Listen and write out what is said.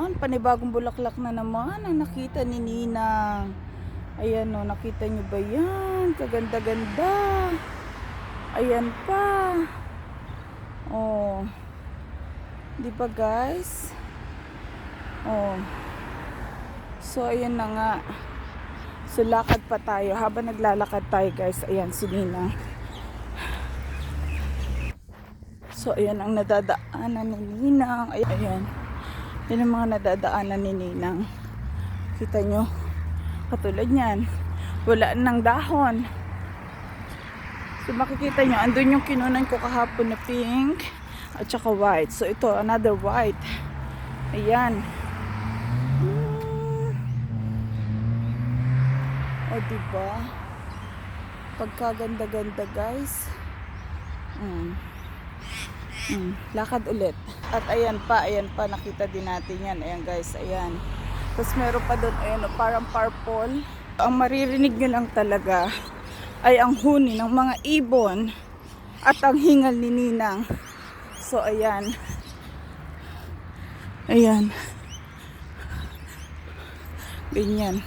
naman, panibagong bulaklak na naman ang nakita ni Ninang. Ayan o, nakita nyo ba yan? Kaganda-ganda. Ayan pa. Oh. Di ba guys? Oh. So ayan na nga. So lakad pa tayo. Habang naglalakad tayo guys, ayan si Ninang. So ayan ang nadadaanan ni Ninang. Ayan. Yan ang mga nadadaanan ni Ninang. Kita nyo? Katulad yan. Wala nang dahon. So makikita nyo, andun yung kinunan ko kahapon na pink at saka white. So ito, another white. Ayan. O diba? Pagkaganda-ganda guys. Lakad ulit. At ayan pa, nakita din natin yan. Ayan guys, ayan. Tapos meron pa doon, ayan, parang purple. Ang maririnig nyo lang talaga ay ang huni ng mga ibon at ang hingal ni Ninang. So ayan. Ayan. Ganyan.